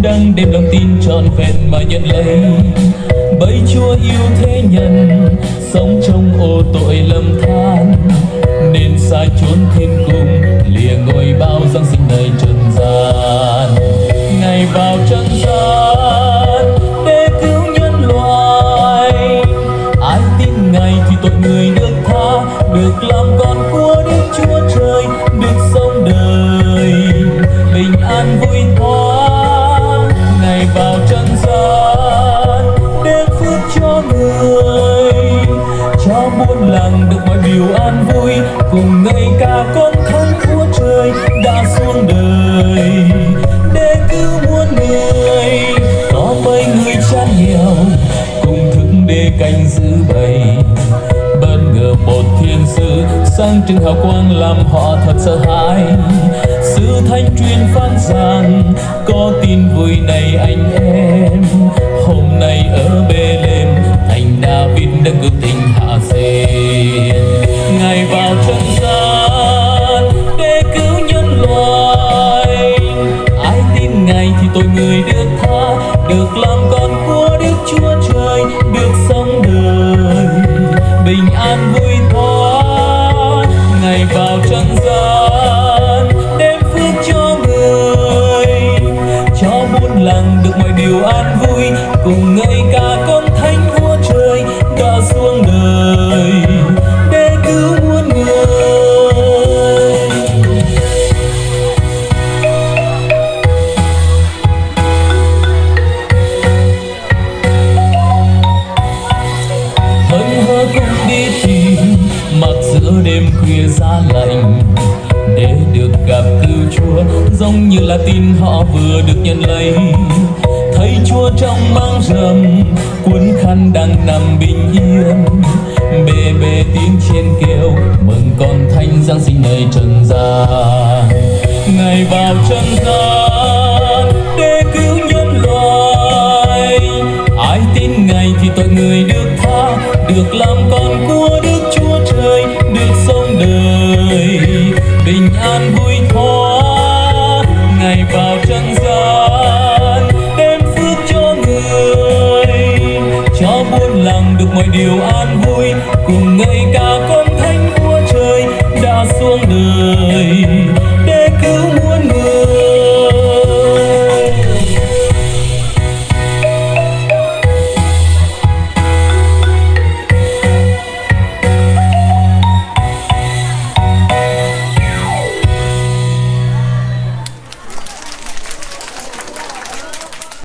đang đem lòng tin trọn vẹn mà nhận lấy. Bởi Chúa yêu thế nhân, sống trong ô tội lầm than, nên xa chốn thiên cung, lìa ngôi bao giáng sinh nơi trần gian. Ngài vào trần gian để cứu nhân loại. Ai tin Ngài thì tội người được tha, được làm con của Đức Chúa Trời, được sống đời bình an vui thoáng. Ngài vào trần gian để phước cho người, cho muôn làng được mọi điều an vui, cùng ngợi ca con thánh Chúa Trời đã xuống đời để cứu muôn người. Có mấy người chan nghèo cùng thức để canh giữ bầy, bất ngờ một thiên sứ sáng trưng hào quang làm họ thật sợ hãi. Sứ thánh truyền phán rằng có tin vui này anh em, hôm nay ở Bê-lêm thành David đã cực tình hạ sinh. Ngài vào trần gian để cứu nhân loại. Ai tin Ngài thì tội người được tha, được làm con của Đức Chúa Trời, được sống đời bình an vui thoáng. Ngài vào trần gian đem phước cho người, cho muôn làng được mọi điều an vui, cùng ngợi ca con thánh Chúa Trời đã xuống đời để cứu muôn người. Hân hơ cùng đi tìm, mặc giữa đêm khuya giá lạnh, để được gặp cứu Chúa, giống như là tin họ vừa được nhận lấy. Thấy Chúa trong mang rầm, cuốn khăn đang nằm bình yên, bề bề tiếng trên kêu mừng con thánh giáng sinh nơi trần gian. Ngài vào trần gian để cứu nhân loại. Ai tin Ngài thì tội người được tha, được làm con của Đức Chúa Trời, được sống đời bình an vui thoáng. Ngài vào trần gian đem phước cho người, cho muôn làng được mọi điều an vui, cùng ngợi ca con thánh Chúa Trời đã xuống đời